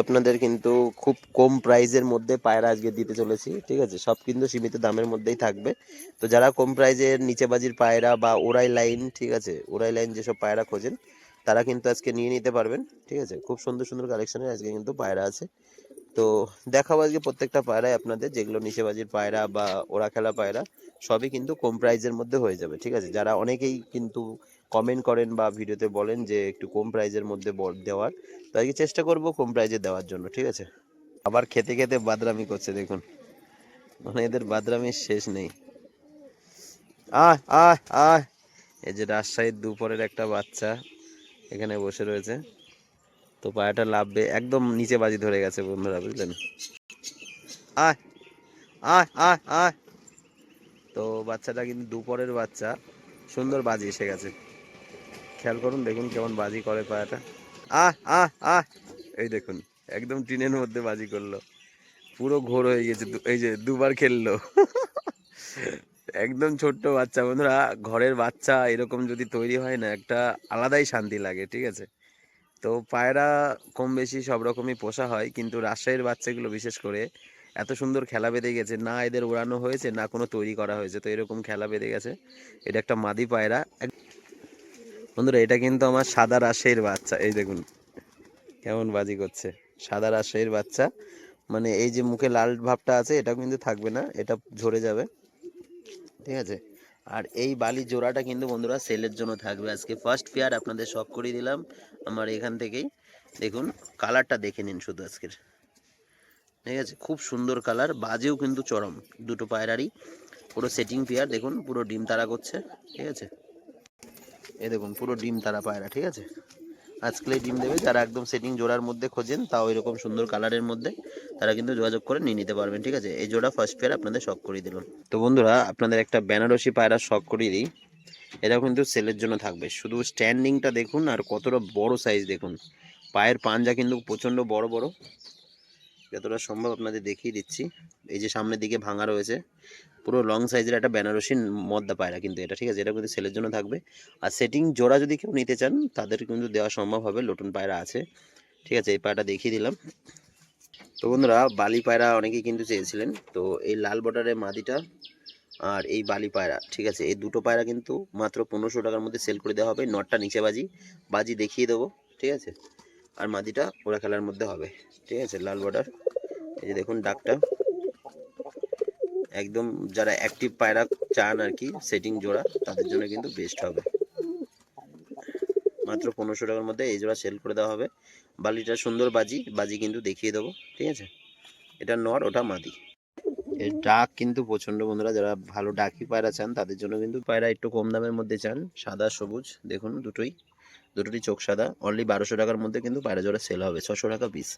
আপনাদের কিন্তু খুব কম প্রাইজের মধ্যে পায়রা আজকে দিতে চলেছি, ঠিক আছে? সব কিন্তু সীমিত দামের মধ্যেই থাকবে। তো যারা কম প্রাইজের নিচে বাজির পায়রা বা ওরাই লাইন, ঠিক আছে, ওরাই লাইন যেসব পায়রা খোঁজেন তারা কিন্তু আজকে নিয়ে নিতে পারবেন, ঠিক আছে? খুব সুন্দর সুন্দর কালেকশনের আজকে কিন্তু পায়রা আছে। তো দেখাবো আজকে প্রত্যেকটা পায়রাই আপনাদের, যেগুলো নিচে বাজির পায়রা বা ওরা খেলা পায়রা সবই কিন্তু কম প্রাইজের মধ্যে হয়ে যাবে, ঠিক আছে? যারা অনেকেই কিন্তু কমেন্ট করেন বা ভিডিওতে বলেন যে একটু কম প্রাইজের মধ্যে দেওয়ার, তো আজকে চেষ্টা করব কম প্রাইজে দেওয়ার জন্য, ঠিক আছে? আবার খেতে খেতে বাদরামি করছে দেখুন, মানে এদের বাদরামির শেষ নেই। আয় আয় আয়, এই যে রাজশাহীর দুপুরের একটা বাচ্চা এখানে বসে রয়েছে। তো পায়রাটা লাভবে, একদম নিচে বাজি ধরে গেছে বন্ধুরা, বুঝলেন? আয় আয় আয় আয়। তো বাচ্চাটা কিন্তু দুপুরের বাচ্চা, সুন্দর বাজি এসে গেছে। খেয়াল করুন, দেখুন কেমন বাজি করে পায়রাটা। আহ আহ আহ, এই দেখুন একদম টিনের মধ্যে বাজি করলো, পুরো ঘোর হয়ে গেছে। এই যে দুবার খেললো। একদম ছোট্ট বাচ্চা বন্ধুরা, ঘরের বাচ্চা এরকম যদি তৈরি হয় না, একটা আলাদাই শান্তি লাগে, ঠিক আছে? তো পায়রা কম বেশি সব রকমই পোষা হয়, কিন্তু রাজশাহীর বাচ্চাগুলো বিশেষ করে এত সুন্দর খেলা বেঁধে গেছে, না এদের ওড়ানো হয়েছে না কোনো তৈরি করা হয়েছে, তো এরকম খেলা বেঁধে গেছে। এটা একটা মাদি পায়রা বন্ধুরা, এটা কিন্তু আমার সাদা রাজশাহীর বাচ্চা। এই দেখুন কেমন বাজি করছে, সাদা রাজশাহীর বাচ্চা। মানে এই যে মুখে লাল ভাবটা আছে এটা কিন্তু থাকবে না, এটা ঝরে যাবে, ঠিক আছে? আর এই বালি জোড়াটা কিন্তু বন্ধুরা সেলের জন্য থাকবে আজকে, ফার্স্ট পেয়ার আপনাদের শখ করে দিলাম আমার এখান থেকেই। দেখুন কালারটা দেখে নিন শুধু আজকের, ঠিক আছে? খুব সুন্দর কালার, বাজেও কিন্তু চরম, দুটো পায়রারই পুরো সেটিং পেয়ার। দেখুন পুরো ডিম তারা করছে, ঠিক আছে? এই দেখুন পুরো ডিম তারা পায়রা, ঠিক আছে? আজকেই ডিম দেবে। যারা একদম সেটিং জোড়ার মধ্যে খোঁজেন, তাও এরকম সুন্দর কালারের মধ্যে, তারা কিন্তু যোগাযোগ করে নিয়ে নিতে পারবেন, ঠিক আছে? এই জোড়া ফার্স্ট পেয়ার আপনাদের শখ করে দিলাম। তো বন্ধুরা আপনাদের একটা বেনারসি পায়রা শখ করিয়ে দিই, এটাও কিন্তু সেলের জন্য থাকবে। শুধু স্ট্যান্ডিংটা দেখুন আর কতটা বড় সাইজ দেখুন, পায়ের পাঞ্জা কিন্তু প্রচণ্ড বড় বড়, যতটা সম্ভব আপনাদের দেখিয়ে দিচ্ছি। এই যে সামনের দিকে ভাঙা রয়েছে, পুরো লং সাইজের একটা বেনারসি মদ্দা পায়রা কিন্তু এটা, ঠিক আছে? এটা কিন্তু সেলের জন্য থাকবে। আর সেটিং জোড়া যদি কেউ নিতে চান তাদের কিন্তু দেওয়া সম্ভব হবে, নতুন পায়রা আছে, ঠিক আছে? এই পায়রাটা দেখিয়ে দিলাম। তো বন্ধুরা বালি পায়রা অনেকেই কিন্তু চেয়েছিলেন, তো এই লাল বর্ডারের মাদিটা আর এই বালি পায়রা, ঠিক আছে, এই দুটো পায়রা কিন্তু মাত্র 1500 টাকার মধ্যে সেল করে দেওয়া হবে। নটটা নিচে বাজি, বাজি দেখিয়ে দেবো, ঠিক আছে? আর মাদিটা ওরা খেলার মধ্যে হবে, ঠিক আছে? লাল বর্ডার, এই যে দেখুন ডাকটা একদম, যারা অ্যাক্টিভ পায়রা চান আর কি সেটিং জোড়া, তাদের জন্য কিন্তু বেস্ট হবে। মাত্র 1500 টাকার মধ্যে এই জোড়া সেল করে দেওয়া হবে। বালিটা সুন্দর বাজি, বাজি কিন্তু দেখিয়ে দেবো, ঠিক আছে? এটা নর, ওটা মাদি। এর ডাক কিন্তু প্রচণ্ড বন্ধুরা, যারা ভালো ডাকি পায়রা চান তাদের জন্য কিন্তু পায়রা একটু কম দামের মধ্যে চান, সাদা সবুজ দেখুন দুটোরই চোখ সাদা, অনলি 1200 টাকার মধ্যে কিন্তু পায়রা জোড়া সেল হবে, 600 টাকা পিস,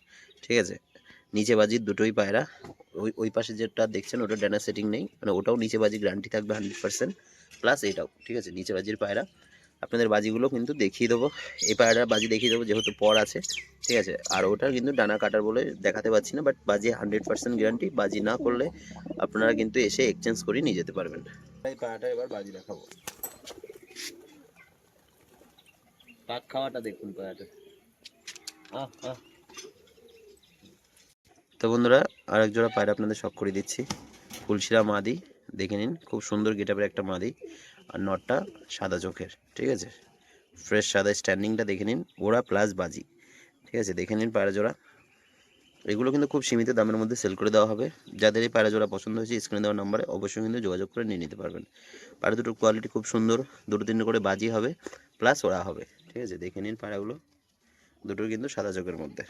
ঠিক আছে? নিচে বাজির দুটোই পায়রা। ওই ওই পাশে যেটা দেখছেন ওটা ডানা সেটিং নেই, মানে ওটাও নিচে বাজি গ্যারান্টি থাকবে 100%, প্লাস এটাও, ঠিক আছে? নিচে বাজির পায়রা। আপনাদের বাজিগুলো কিন্তু দেখিয়ে দেবো, এই পায়রাটার বাজি দেখিয়ে দেবো যেহেতু পর আছে, ঠিক আছে? আর ওটার কিন্তু ডানা কাটার বলে দেখাতে পাচ্ছি না, বাট বাজি 100% গ্যারান্টি। বাজি না করলে আপনারা কিন্তু এসে এক্সচেঞ্জ করে নিয়ে যেতে পারবেন। এই পায়রাটা এবার বাজি দেখাবো, পাক খাওয়াটা দেখুন পায়রাটা। আহ আহ। তো বন্ধুরা আরেক জোড়া পায়রা আপনাদের শখ করে দিচ্ছি, ফুলশিরা মাদি, দেখে নিন খুব সুন্দর গেটআপের একটা মাদি। আর নটটা সাদা চোখের, ঠিক আছে? ফ্রেশ সাদা, স্ট্যান্ডিংটা দেখে নিন, ওরা প্লাস বাজি, ঠিক আছে? দেখে নিন পায়রা জোড়া। এগুলো কিন্তু খুব সীমিত দামের মধ্যে সেল করে দেওয়া হবে। যাদের এই পায়রা জোড়া পছন্দ হয়েছে স্ক্রিনে দেওয়া নাম্বারে অবশ্যই কিন্তু যোগাযোগ করে নিয়ে নিতে পারবেন। পায়রা দুটোর কোয়ালিটি খুব সুন্দর, দুটো তিনটে করে বাজি হবে প্লাস ওরা হবে, ঠিক আছে? দেখে নিন পায়রাগুলো, দুটোর কিন্তু সাদা চোখের মধ্যে।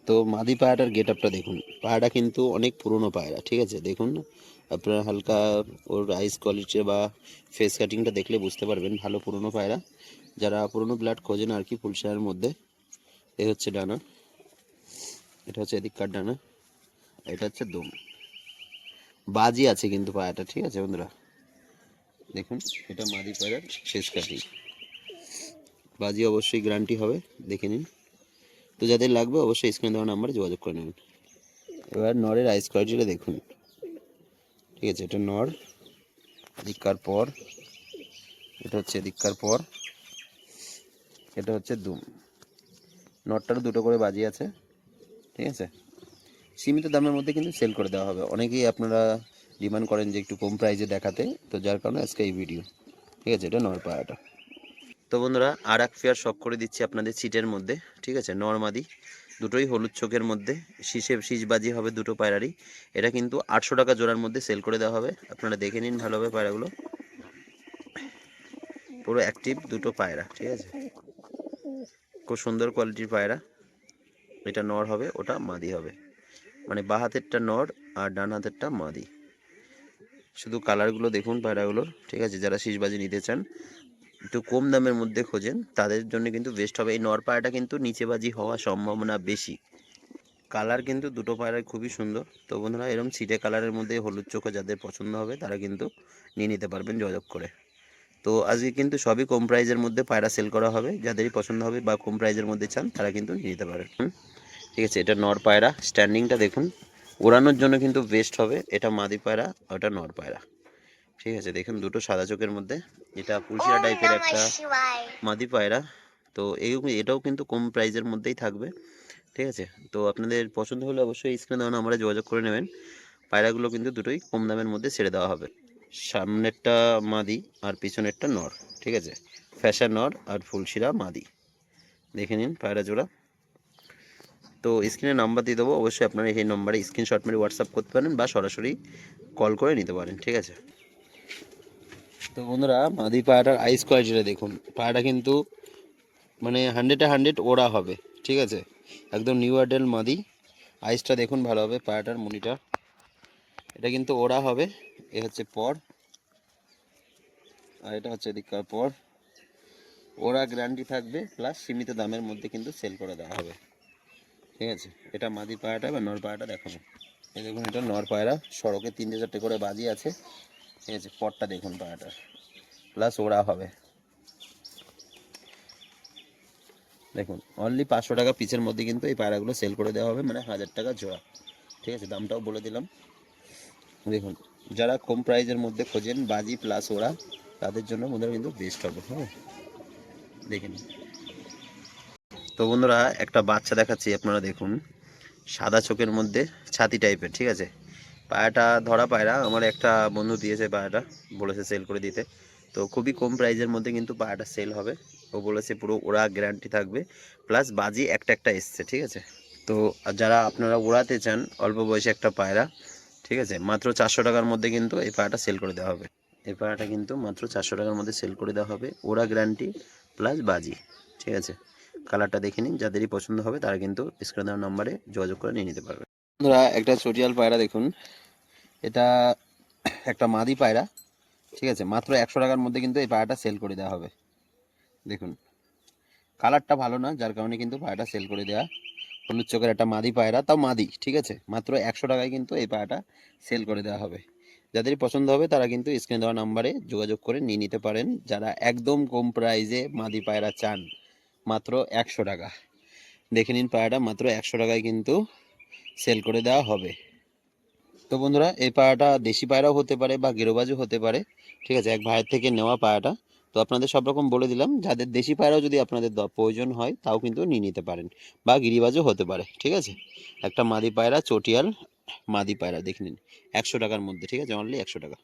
তো মাদি পায়রাটার গেট আপটা দেখুন, পায়রাটা কিন্তু অনেক পুরনো পায়রা, ঠিক আছে? দেখুন আপনারা হালকা ওর আইস কোয়ালিটি বা ফেস কাটিংটা দেখলে বুঝতে পারবেন ভালো পুরনো পায়রা। যারা পুরনো ব্লাড খোঁজেন আর কি ফুলশারের মধ্যে। এই হচ্ছে ডানা, এটা হচ্ছে এদিককার ডানা, এটা হচ্ছে দম, বাজি আছে কিন্তু পায়রাটা, ঠিক আছে বন্ধুরা? দেখুন এটা মাদি পায়রার ফেস কাটিং, বাজি অবশ্যই গ্যারান্টি হবে, দেখে নিন। তো যাদের লাগবে অবশ্যই স্ক্রিনে দেওয়া নাম্বারে যোগাযোগ করে নেবেন। এবার নরের আইস কোয়ালিটিটা দেখুন, ঠিক আছে? এটা নর, এদিককার পর, এটা হচ্ছে এদিককার পর, এটা হচ্ছে দুম। নটটারও দুটো করে বাজি আছে, ঠিক আছে, সীমিত দামের মধ্যে কিন্তু সেল করে দেওয়া হবে। অনেকেই আপনারা ডিমান্ড করেন যে একটু কম প্রাইসে দেখাতে, তো যার কারণে আজকে এই ভিডিও। ঠিক আছে, এটা নর পায়রাটা। তো বন্ধুরা আর এক পেয়ার শখ করে দিচ্ছি আপনাদের সিটের মধ্যে। ঠিক আছে, নরমাদি দুটোই হলুদ চোখের মধ্যে, শীষবাজি হবে দুটো পায়রারই। এটা কিন্তু 800 টাকা জোড়ার মধ্যে সেল করে দেওয়া হবে। আপনারা দেখে নিন ভালোভাবে পায়রাগুলো, পুরো অ্যাক্টিভ দুটো পায়রা। ঠিক আছে, খুব সুন্দর কোয়ালিটির পায়রা। এটা নর হবে, ওটা মাদি হবে, মানে বাঁ হাতেরটা নর আর ডান হাতেরটা মাদি। শুধু কালারগুলো দেখুন পায়রাগুলোর। ঠিক আছে, যারা শীষবাজি নিতে চান, একটু কম দামের মধ্যে খোঁজেন, তাদের জন্য কিন্তু বেস্ট হবে। এই নর পায়রাটা কিন্তু নিচেবাজি হওয়ার সম্ভাবনা বেশি। কালার কিন্তু দুটো পায়রাই খুবই সুন্দর। তো বন্ধুরা এরকম ছিটে কালারের মধ্যে হলুদ চোখে যাদের পছন্দ হবে তারা কিন্তু নিয়ে নিতে পারবেন যোগাযোগ করে। তো আজকে কিন্তু সবই কম প্রাইজের মধ্যে পায়রা সেল করা হবে। যাদেরই পছন্দ হবে বা কম প্রাইজের মধ্যে চান তারা কিন্তু নিয়ে নিতে পারেন। ঠিক আছে, এটা নর পায়রা, স্ট্যান্ডিংটা দেখুন, ওড়ানোর জন্য কিন্তু বেস্ট হবে। এটা মাদি পায়রা, ওটা নর পায়রা। ঠিক আছে, দেখুন দুটো সাদা চোখের মধ্যে। এটা পুলসিরা টাইপের একটা মাদি পায়রা। তো এটাও কিন্তু কম প্রাইজের মধ্যেই থাকবে। ঠিক আছে, তো আপনাদের পছন্দ হলে অবশ্যই স্ক্রিনে দেওয়া নাম্বারে যোগাযোগ করে নেবেন। পায়রাগুলো কিন্তু দুটোই কম দামের মধ্যে ছেড়ে দেওয়া হবে। সামনেরটা মাদি আর পিছনেরটা নর। ঠিক আছে, ফ্যাশন নর আর ফুলশিরা মাদি। দেখে নিন পায়রা জোড়া। তো স্ক্রিনে নাম্বার দিয়ে দেবো, অবশ্যই আপনারা এই নম্বরে স্ক্রিনশট মেরে হোয়াটসঅ্যাপ করতে পারেন বা সরাসরি কল করে নিতে পারেন। ঠিক আছে, তো বন্ধুরা মাদি পায়রাটার আইস কোয়ালিটিটা দেখুন। পায়রাটা কিন্তু মানে 100-100 ওড়া হবে। ঠিক আছে, একদম নিউ অ্যাডেল মাদি। আইসটা দেখুন ভালো হবে পায়রাটার মুনিটা। এটা কিন্তু ওড়া হবে। এ হচ্ছে পর, আর এটা হচ্ছে এদিককার পর। ওড়া গ্যারান্টি থাকবে, প্লাস সীমিত দামের মধ্যে কিন্তু সেল করে দেওয়া হবে। ঠিক আছে, এটা মাদি পায়রাটা বা নর পায়রাটা দেখাবো। এই দেখুন এটা নর পায়রা, সড়কে 3-4টে করে বাজি আছে। ঠিক আছে, পরটা দেখুন পায়রাটার, প্লাস ওড়া হবে। দেখুন অনলি 500 টাকা পিসের মধ্যে কিন্তু এই পায়রাগুলো সেল করে দেওয়া হবে, মানে 1000 টাকা জোড়া। ঠিক আছে, দামটাও বলে দিলাম। দেখুন যারা কম প্রাইজের মধ্যে খোঁজেন বাজি প্লাস ওড়া, তাদের জন্য বন্ধুরা কিন্তু বেস্ট হবে। হ্যাঁ, দেখে নিন। তো বন্ধুরা একটা বাচ্চা দেখাচ্ছি, আপনারা দেখুন, সাদা চোখের মধ্যে, ছাতি টাইপের। ঠিক আছে, পায়রাটা ধরা পায়রা, আমার একটা বন্ধু দিয়েছে পায়রাটা, বলেছে সেল করে দিতে। তো খুবই কম প্রাইজের মধ্যে কিন্তু পায়রাটা সেল হবে। ও বলেছে পুরো ওড়া গ্যারান্টি থাকবে, প্লাস বাজি একটা একটা এসছে। ঠিক আছে, তো যারা আপনারা ওড়াতে চান অল্প বয়সে একটা পায়রা, ঠিক আছে, মাত্র 400 টাকার মধ্যে কিন্তু এই পায়রাটা সেল করে দেওয়া হবে। এই পায়রাটা কিন্তু মাত্র 400 টাকার মধ্যে সেল করে দেওয়া হবে, ওড়া গ্যারান্টি প্লাস বাজি। ঠিক আছে, কালারটা দেখে নিন, যাদেরই পছন্দ হবে তারা কিন্তু স্ক্রিনে দেওয়া নম্বরে যোগাযোগ করে নিয়ে নিতে পারবে। বন্ধুরা একটা চটিয়াল পায়রা দেখুন, এটা একটা মাদি পায়রা। ঠিক আছে, মাত্র 100 টাকার মধ্যে কিন্তু এই পায়রাটা সেল করে দেওয়া হবে। দেখুন কালারটা ভালো না, যার কারণে কিন্তু পায়রাটা সেল করে দেওয়া। হলুদ চোখের একটা মাদি পায়রা, তাও মাদি। ঠিক আছে, মাত্র 100 টাকায় কিন্তু এই পায়রাটা সেল করে দেওয়া হবে। যাদের পছন্দ হবে তারা কিন্তু স্ক্রিনে দেওয়া নাম্বারে যোগাযোগ করে নিয়ে নিতে পারেন। যারা একদম কম প্রাইসে মাদি পায়রা চান, মাত্র 100 টাকা। দেখে নিন পায়রাটা মাত্র 100 টাকায় কিন্তু সেল করে দেওয়া হবে। তো বন্ধুরা এই পায়রাটা দেশি পায়রাও হতে পারে বা গেরোবাজও হতে পারে। ঠিক আছে, এক ভাইয়ের থেকে নেওয়া পায়রাটা। তো আপনাদের সব রকম বলে দিলাম, যাদের দেশি পায়রাও যদি আপনাদের প্রয়োজন হয় তাও কিন্তু নিয়ে নিতে পারেন, বা গিরিবাজও হতে পারে। ঠিক আছে, একটা মাদি পায়রা, চটিয়াল মাদি পায়রা দেখে নিন, 100 টাকার মধ্যে। ঠিক আছে, অনলি 100 টাকা।